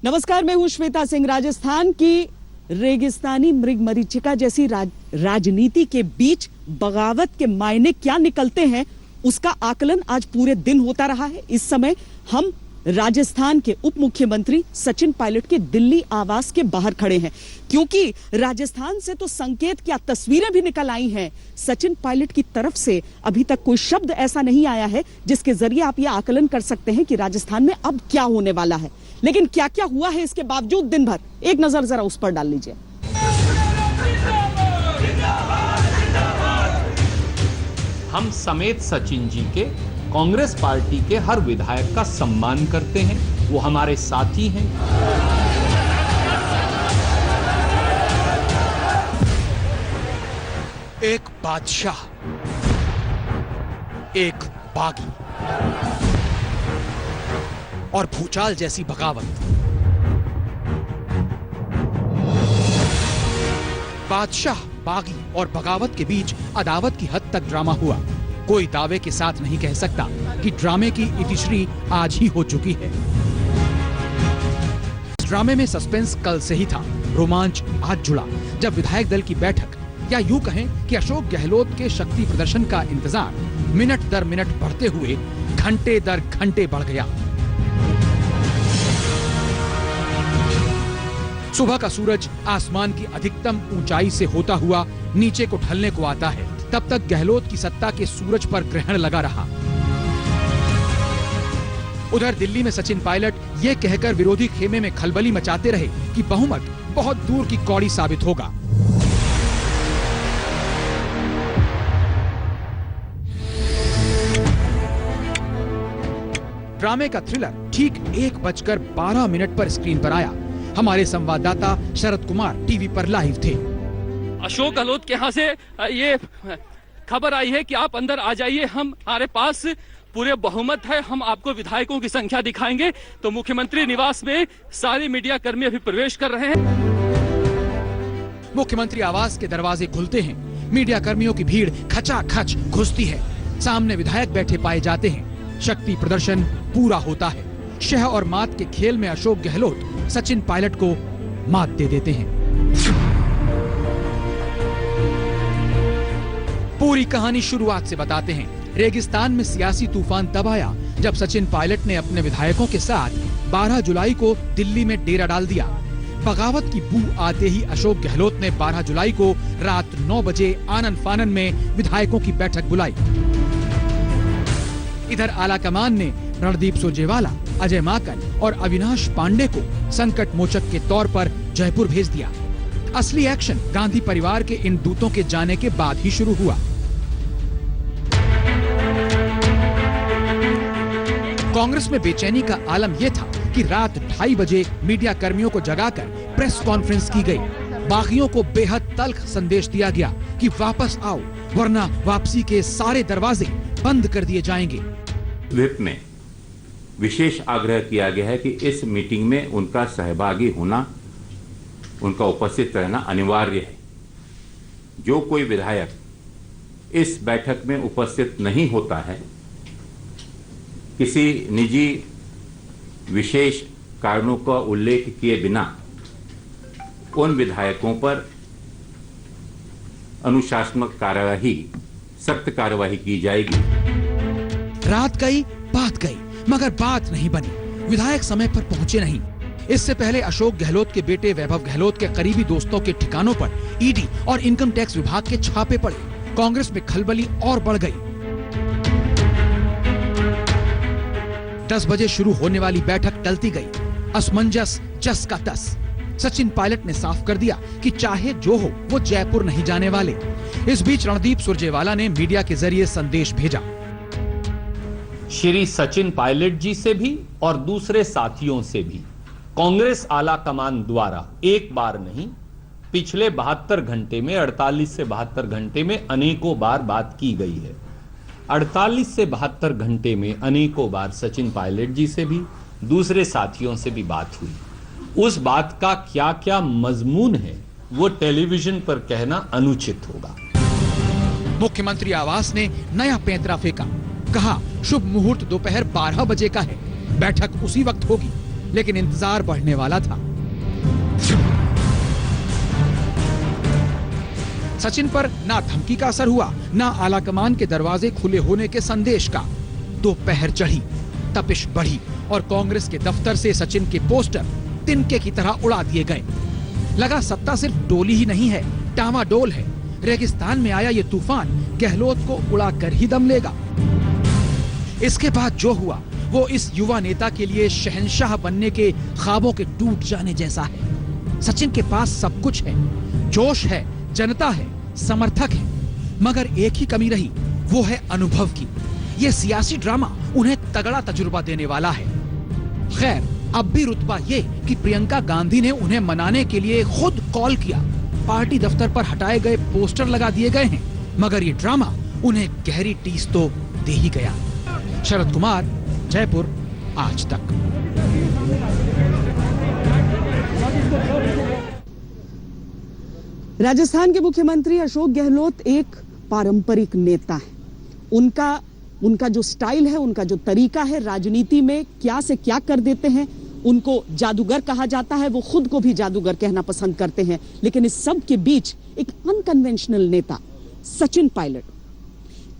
नमस्कार, मैं हूं श्वेता सिंह। राजस्थान की रेगिस्तानी मृग मरीचिका जैसी राजनीति के बीच बगावत के मायने क्या निकलते हैं, उसका आकलन आज पूरे दिन होता रहा है। इस समय हम राजस्थान के उप मुख्यमंत्री सचिन पायलट के दिल्ली आवास के बाहर खड़े हैं, क्योंकि राजस्थान से तो संकेत क्या तस्वीरें भी निकल आई हैं। सचिन पायलट की तरफ से अभी तक कोई शब्द ऐसा नहीं आया है जिसके जरिए आप यह आकलन कर सकते हैं कि राजस्थान में अब क्या होने वाला है। लेकिन क्या क्या हुआ है इसके बावजूद दिन भर, एक नजर जरा उस पर डाल लीजिए। हम समेत सचिन जी के कांग्रेस पार्टी के हर विधायक का सम्मान करते हैं, वो हमारे साथी हैं। एक बादशाह, एक बागी और भूचाल जैसी बगावत। बादशाह, बागी और बगावत के बीच अदावत की हद तक ड्रामा हुआ। कोई दावे के साथ नहीं कह सकता कि ड्रामे की इतिश्री आज ही हो चुकी है। इस ड्रामे में सस्पेंस कल से ही था, रोमांच आज जुड़ा जब विधायक दल की बैठक, या यूं कहें कि अशोक गहलोत के शक्ति प्रदर्शन का इंतजार मिनट दर मिनट बढ़ते हुए घंटे दर घंटे बढ़ गया। सुबह का सूरज आसमान की अधिकतम ऊंचाई से होता हुआ नीचे को ढलने को आता है, तब तक गहलोत की सत्ता के सूरज पर ग्रहण लगा रहा। उधर दिल्ली में सचिन पायलट ये कहकर विरोधी खेमे में खलबली मचाते रहे कि बहुमत बहुत दूर की कौड़ी साबित होगा। ड्रामे का थ्रिलर ठीक 1:12 पर स्क्रीन पर आया। हमारे संवाददाता शरद कुमार टीवी पर लाइव थे। अशोक गहलोत के यहाँ से ये खबर आई है कि आप अंदर आ जाइए, हमारे पास पूरे बहुमत है, हम आपको विधायकों की संख्या दिखाएंगे। तो मुख्यमंत्री निवास में सारे मीडिया कर्मी अभी प्रवेश कर रहे हैं। मुख्यमंत्री आवास के दरवाजे खुलते हैं, मीडिया कर्मियों की भीड़ खचाखच घुसती है। सामने विधायक बैठे पाए जाते हैं। शक्ति प्रदर्शन पूरा होता है। शह और मात के खेल में अशोक गहलोत सचिन पायलट को मात दे देते हैं। पूरी कहानी शुरुआत से बताते हैं। रेगिस्तान में सियासी तूफान तब आया जब सचिन पायलट ने अपने विधायकों के साथ 12 जुलाई को दिल्ली में डेरा डाल दिया। बगावत की बू आते ही अशोक गहलोत ने 12 जुलाई को रात 9 बजे आनन फानन में विधायकों की बैठक बुलाई। इधर आला कमान ने रणदीप सुरजेवाला, अजय माकन और अविनाश पांडे को संकट मोचक के तौर पर जयपुर भेज दिया। असली एक्शन गांधी परिवार के इन दूतों के जाने के बाद ही शुरू हुआ। कांग्रेस में बेचैनी का आलम यह था कि रात 2:30 बजे मीडिया कर्मियों को जगाकर प्रेस कॉन्फ्रेंस की गई। बागियों को बेहद तल्ख संदेश दिया गया कि वापस आओ, वरना वापसी के सारे दरवाजे बंद कर दिए जाएंगे। व्हिप में विशेष आग्रह किया गया है कि इस मीटिंग में उनका सहभागी होना, उनका उपस्थित रहना अनिवार्य है। जो कोई विधायक इस बैठक में उपस्थित नहीं होता है, किसी निजी विशेष कारणों का उल्लेख किए बिना उन विधायकों पर अनुशासनात्मक कार्यवाही, सख्त कार्यवाही की जाएगी। रात गई, बात गई, मगर बात नहीं बनी। विधायक समय पर पहुंचे नहीं। इससे पहले अशोक गहलोत के बेटे वैभव गहलोत के करीबी दोस्तों के ठिकानों पर ईडी और इनकम टैक्स विभाग के छापे पड़े। कांग्रेस में खलबली और बढ़ गई। 10 बजे शुरू होने वाली बैठक टलती गई। असमंजस जस का तस। सचिन पायलट ने साफ कर दिया कि चाहे जो हो, वो जयपुर नहीं जाने वाले। इस बीच रणदीप सुरजेवाला ने मीडिया के जरिए संदेश भेजा। श्री सचिन पायलट जी से भी और दूसरे साथियों से भी कांग्रेस आला कमान द्वारा एक बार नहीं, पिछले 72 घंटे में, 48 से 72 घंटे में अनेकों बार बात की गई है। 48 से 72 घंटे में अनेकों बार सचिन पायलट जी से भी, दूसरे साथियों से भी बात हुई। उस बात का क्या क्या मजमून है, वो टेलीविजन पर कहना अनुचित होगा। मुख्यमंत्री आवास ने नया पैंतरा फेंका। कहा शुभ मुहूर्त दोपहर 12 बजे का है, बैठक उसी वक्त होगी। लेकिन इंतजार बढ़ने वाला था। सचिन पर ना धमकी का असर हुआ, ना आलाकमान के दरवाजे खुले होने के संदेश का। दोपहर चढ़ी, तपिश बढ़ी और कांग्रेस के दफ्तर से सचिन के पोस्टर तिनके की तरह उड़ा दिए गए। लगा सत्ता सिर्फ डोली ही नहीं है, टामाडोल है। रेगिस्तान में आया ये तूफान गहलोत को उड़ाकर ही दम लेगा। इसके बाद जो हुआ वो इस युवा नेता के लिए शहंशाह बनने के ख्वाबों के टूट जाने जैसा है। सचिन के पास सब कुछ है, जोश है, जनता है, समर्थक है, मगर एक ही कमी रही, वो है अनुभव की। ये सियासी ड्रामा उन्हें तगड़ा तजुर्बा देने वाला है। खैर, अब भी रुतबा ये कि प्रियंका गांधी ने उन्हें मनाने के लिए खुद कॉल किया। पार्टी दफ्तर पर हटाए गए पोस्टर लगा दिए गए हैं, मगर ये ड्रामा उन्हें गहरी टीस तो दे ही गया। शरद कुमार, जयपुर, आज तक। राजस्थान के मुख्यमंत्री अशोक गहलोत एक पारंपरिक नेता है। उनका जो स्टाइल है, उनका जो तरीका है, राजनीति में क्या से क्या कर देते हैं। उनको जादूगर कहा जाता है, वो खुद को भी जादूगर कहना पसंद करते हैं। लेकिन इस सब के बीच एक अनकन्वेंशनल नेता सचिन पायलट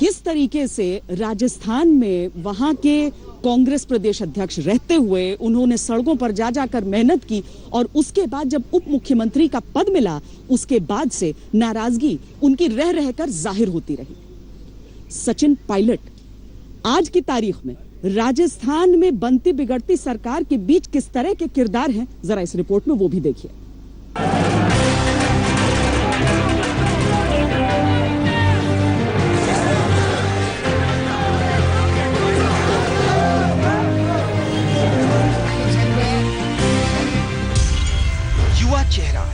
किस तरीके से राजस्थान में वहां के कांग्रेस प्रदेश अध्यक्ष रहते हुए उन्होंने सड़कों पर जा जाकर मेहनत की, और उसके बाद जब उप मुख्यमंत्री का पद मिला, उसके बाद से नाराजगी उनकी रह रहकर जाहिर होती रही। सचिन पायलट आज की तारीख में राजस्थान में बनती बिगड़ती सरकार के बीच किस तरह के किरदार हैं, जरा इस रिपोर्ट में वो भी देखिए। युवा चेहरा,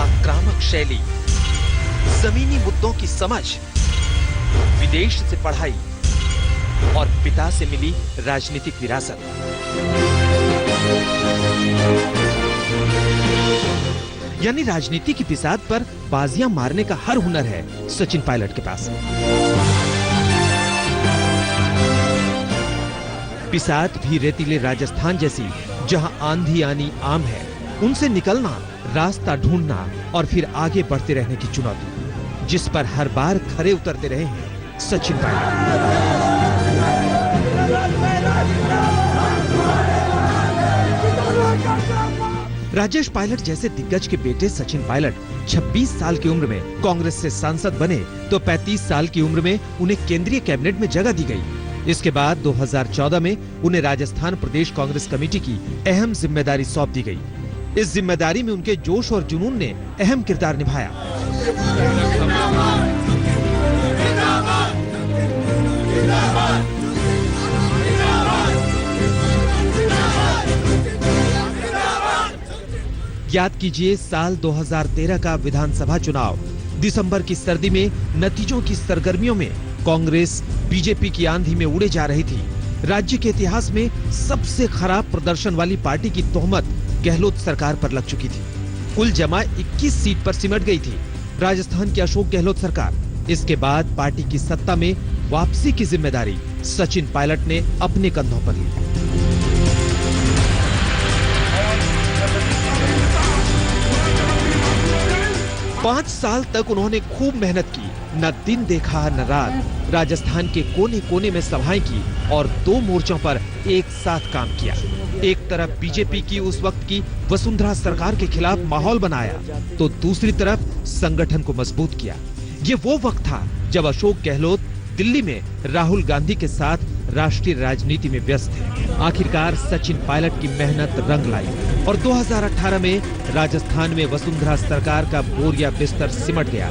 आक्रामक शैली, जमीनी मुद्दों की समझ, विदेश से पढ़ाई और पिता से मिली राजनीतिक विरासत। यानी राजनीति की बिसात पर बाजियां मारने का हर हुनर है सचिन पायलट के पास। बिसात भी रेतीले राजस्थान जैसी, जहां आंधी आनी आम है, उनसे निकलना, रास्ता ढूंढना और फिर आगे बढ़ते रहने की चुनौती, जिस पर हर बार खरे उतरते रहे हैं सचिन पायलट। राजेश पायलट जैसे दिग्गज के बेटे सचिन पायलट 26 साल की उम्र में कांग्रेस से सांसद बने तो 35 साल की उम्र में उन्हें केंद्रीय कैबिनेट में जगह दी गई। इसके बाद 2014 में उन्हें राजस्थान प्रदेश कांग्रेस कमेटी की अहम जिम्मेदारी सौंप दी गई। इस जिम्मेदारी में उनके जोश और जुनून ने अहम किरदार निभाया। याद कीजिए साल 2013 का विधानसभा चुनाव। दिसंबर की सर्दी में नतीजों की सरगर्मियों में कांग्रेस बीजेपी की आंधी में उड़े जा रही थी। राज्य के इतिहास में सबसे खराब प्रदर्शन वाली पार्टी की तोहमत गहलोत सरकार पर लग चुकी थी। कुल जमा 21 सीट पर सिमट गई थी राजस्थान की अशोक गहलोत सरकार। इसके बाद पार्टी की सत्ता में वापसी की जिम्मेदारी सचिन पायलट ने अपने कंधों पर ली। पांच साल तक उन्होंने खूब मेहनत की, न दिन देखा न रात। राजस्थान के कोने कोने में सभाएं की और 2 मोर्चों पर एक साथ काम किया। एक तरफ बीजेपी की उस वक्त की वसुंधरा सरकार के खिलाफ माहौल बनाया, तो दूसरी तरफ संगठन को मजबूत किया। ये वो वक्त था जब अशोक गहलोत दिल्ली में राहुल गांधी के साथ राष्ट्रीय राजनीति में व्यस्त थे। आखिरकार सचिन पायलट की मेहनत रंग लाई और 2018 में राजस्थान में वसुंधरा सरकार का बोरिया बिस्तर सिमट गया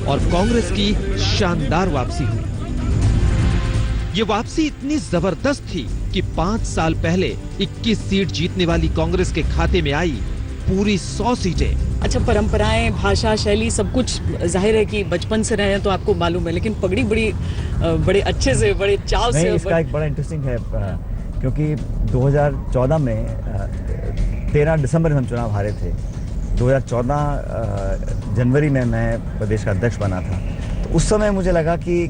और कांग्रेस की शानदार वापसी हुई। ये वापसी इतनी जबरदस्त थी कि 5 साल पहले 21 सीट जीतने वाली कांग्रेस के खाते में आई पूरी 100 सीटें। अच्छा, परंपराएं, भाषा, शैली सब कुछ जाहिर है कि बचपन से रहे हैं तो आपको मालूम है, लेकिन पगड़ी बड़े अच्छे से, बड़े चाव से। इसका एक बड़ा इंटरेस्टिंग है क्योंकि 2014 में 13 दिसंबर में हम चुनाव हारे थे। 2014 जनवरी में मैं प्रदेश का अध्यक्ष बना था। तो उस समय मुझे लगा कि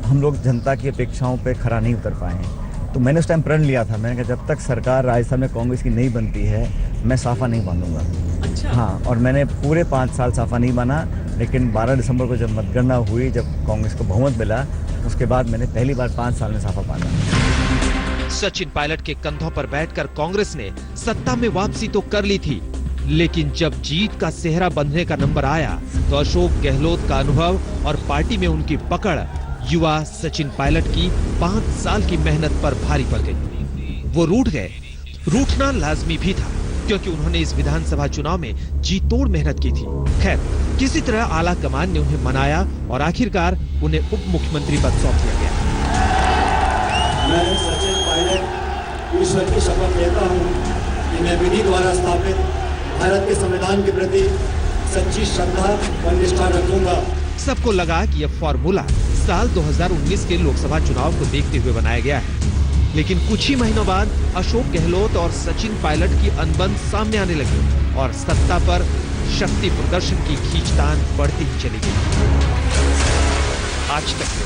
हम लोग जनता की अपेक्षाओं पे खरा नहीं उतर पाए हैं। तो मैंने उस टाइम प्रण लिया था, मैंने कहा जब तक सरकार राजस्थान में कांग्रेस की नहीं बनती है मैं साफा नहीं बांधूंगा। अच्छा। हाँ, और मैंने पूरे 5 साल साफा नहीं बांधा, लेकिन 12 दिसंबर को जब मतगणना हुई, जब कांग्रेस को बहुमत मिला, उसके बाद मैंने पहली बार 5 साल में साफा बांधा। सचिन पायलट के कंधों पर बैठकर कांग्रेस ने सत्ता में वापसी तो कर ली थी, लेकिन जब जीत का सेहरा बंधने का नंबर आया तो अशोक गहलोत का अनुभव और पार्टी में उनकी पकड़ युवा सचिन पायलट की 5 साल की मेहनत पर भारी पड़ गई। वो रूठ गए। रूठना लाजमी भी था, क्योंकि उन्होंने इस विधानसभा चुनाव में जी तोड़ मेहनत की थी। खैर, किसी तरह आला कमान ने उन्हें मनाया और आखिरकार उन्हें उप मुख्यमंत्री पद सौंप दिया गया। मैं सचिन पायलट ईश्वर की शपथ लेता हूँ कि मैं विधि द्वारा स्थापित भारत के संविधान के प्रति सच्ची श्रद्धा व निष्ठा रखूंगा। सबको लगा कि यह फॉर्मूला साल 2019 के लोकसभा चुनाव को देखते हुए बनाया गया है, लेकिन कुछ ही महीनों बाद अशोक गहलोत और सचिन पायलट की अनबन सामने आने लगी और सत्ता पर शक्ति प्रदर्शन की खींचतान बढ़ती ही चली गई। आज तक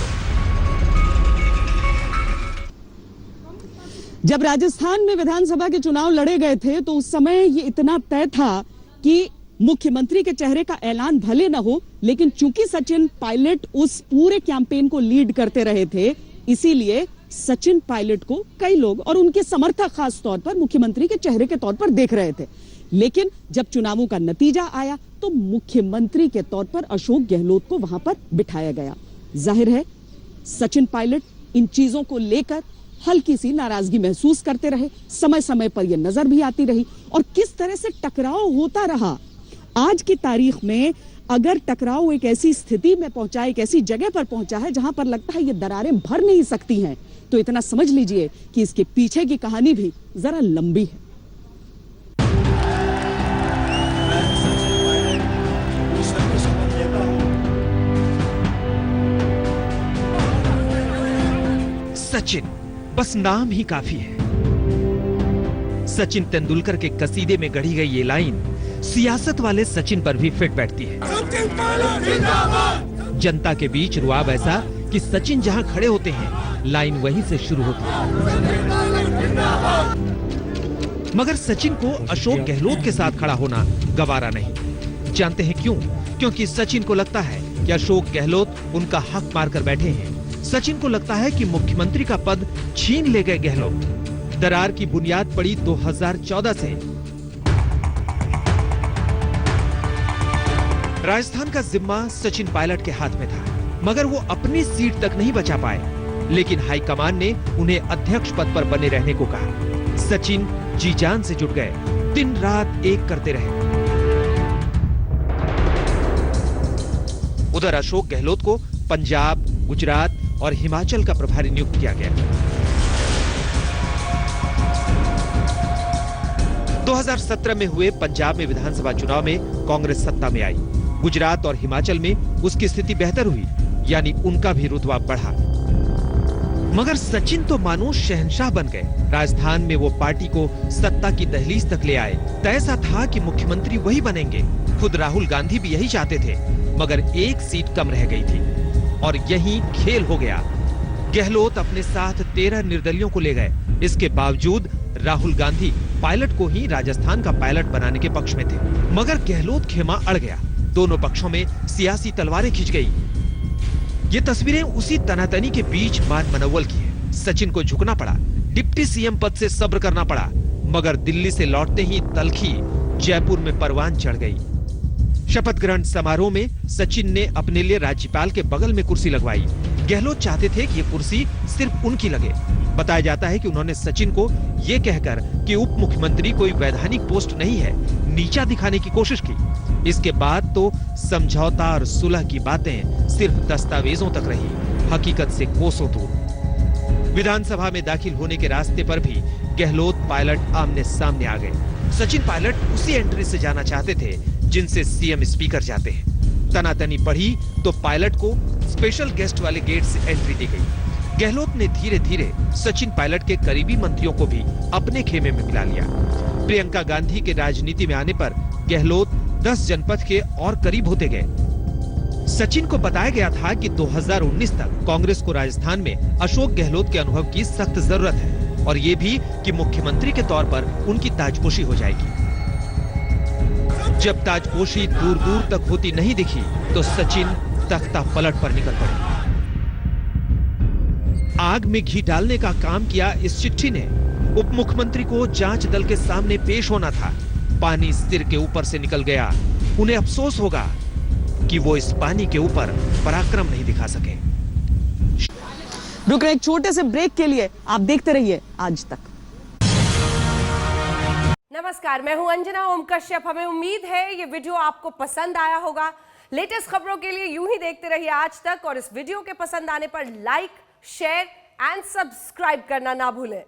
जब राजस्थान में विधानसभा के चुनाव लड़े गए थे तो उस समय ये इतना तय था कि मुख्यमंत्री के चेहरे का ऐलान भले न हो, लेकिन चूंकि सचिन पायलट उस पूरे कैंपेन को लीड करते रहे थे, इसीलिए सचिन पायलट को कई लोग और उनके समर्थक खास तौर पर मुख्यमंत्री के चेहरे के तौर पर देख रहे थे। लेकिन जब चुनावों का नतीजा आया तो मुख्यमंत्री के तौर पर अशोक गहलोत को वहां पर बिठाया गया। जाहिर है सचिन पायलट इन चीजों को लेकर हल्की सी नाराजगी महसूस करते रहे। समय समय पर यह नजर भी आती रही और किस तरह से टकराव होता रहा। आज की तारीख में अगर टकराव एक ऐसी स्थिति में पहुंचा, एक ऐसी जगह पर पहुंचा है जहां पर लगता है ये दरारें भर नहीं सकती हैं, तो इतना समझ लीजिए कि इसके पीछे की कहानी भी जरा लंबी है। सचिन बस नाम ही काफी है। सचिन तेंदुलकर के कसीदे में गढ़ी गई ये लाइन सियासत वाले सचिन पर भी फिट बैठती है। जनता के बीच रुआब ऐसा कि सचिन जहां खड़े होते हैं लाइन वहीं से शुरू होती है। मगर सचिन को अशोक गहलोत के साथ खड़ा होना गवारा नहीं। जानते हैं क्यों? क्योंकि सचिन को लगता है कि अशोक गहलोत उनका हक मारकर बैठे हैं। सचिन को लगता है कि मुख्यमंत्री का पद छीन ले गए गहलोत। दरार की बुनियाद पड़ी 2014 से। राजस्थान का जिम्मा सचिन पायलट के हाथ में था, मगर वो अपनी सीट तक नहीं बचा पाए। लेकिन हाईकमान ने उन्हें अध्यक्ष पद पर बने रहने को कहा। सचिन जी जान से जुट गए, दिन रात एक करते रहे। उधर अशोक गहलोत को पंजाब, गुजरात और हिमाचल का प्रभारी नियुक्त किया गया। 2017 में हुए पंजाब में विधानसभा चुनाव में कांग्रेस सत्ता में आई। गुजरात और हिमाचल में उसकी स्थिति बेहतर हुई, यानी उनका भी रुतबा बढ़ा। मगर सचिन तो मानो शहंशाह बन गए। राजस्थान में वो पार्टी को सत्ता की दहलीज तक ले आए। तय सा था कि मुख्यमंत्री वही बनेंगे। खुद राहुल गांधी भी यही चाहते थे, मगर एक सीट कम रह गई थी और यही खेल हो गया। गहलोत अपने साथ 13 निर्दलियों को ले गए। इसके बावजूद राहुल गांधी पायलट को ही राजस्थान का पायलट बनाने के पक्ष में थे, मगर गहलोत खेमा अड़ गया। दोनों पक्षों में सियासी तलवारें खिंच गई। ये तस्वीरें उसी तनातनी के बीच मान मनोवल की है। सचिन को झुकना पड़ा, डिप्टी सीएम पद से सब्र करना पड़ा, मगर दिल्ली से लौटते ही तलखी जयपुर में परवान चढ़ गई। शपथ ग्रहण समारोह में सचिन ने अपने लिए राज्यपाल के बगल में कुर्सी लगवाई। गहलोत चाहते थे कि यह कुर्सी सिर्फ उनकी लगे। बताया जाता है कि उन्होंने सचिन को यह कहकर कि उप मुख्यमंत्री कोई वैधानिक पोस्ट नहीं है, नीचा दिखाने की कोशिश की। इसके बाद तो समझौता और सुलह की बातें सिर्फ दस्तावेजों तक रही, हकीकत से कोसों दूर। विधानसभा में दाखिल होने के रास्ते पर भी गहलोत पायलट आमने सामने आ गए। सचिन पायलट उसी एंट्री से जाना चाहते थे जिनसे सीएम स्पीकर जाते हैं। तनातनी बढ़ी तो पायलट को स्पेशल गेस्ट वाले गेट से एंट्री दी गई। गहलोत ने धीरे धीरे सचिन पायलट के करीबी मंत्रियों को भी अपने खेमे में मिला लिया। प्रियंका गांधी के राजनीति में आने पर गहलोत 10 जनपद के और करीब होते गए। सचिन को बताया गया था कि 2019 तक कांग्रेस को राजस्थान में अशोक गहलोत के अनुभव की सख्त जरूरत है और ये भी कि मुख्यमंत्री के तौर पर उनकी ताजपोशी हो जाएगी। जब ताजपोशी दूर दूर तक होती नहीं दिखी तो सचिन तख्ता पलट पर निकल पड़े। आग में घी डालने का काम किया इस चिट्ठी ने। उप मुख्यमंत्री को जांच दल के सामने पेश होना था। पानी सिर के ऊपर से निकल गया। उन्हें अफसोस होगा कि वो इस पानी के ऊपर पराक्रम नहीं दिखा सके। रुक रहे एक छोटे से ब्रेक के लिए, आप देखते रहिए आज तक। नमस्कार, मैं हूं अंजना ओम कश्यप। हमें उम्मीद है ये वीडियो आपको पसंद आया होगा। लेटेस्ट खबरों के लिए यूं ही देखते रहिए आज तक और इस वीडियो के पसंद आने पर लाइक, शेयर एंड सब्सक्राइब करना ना भूलें।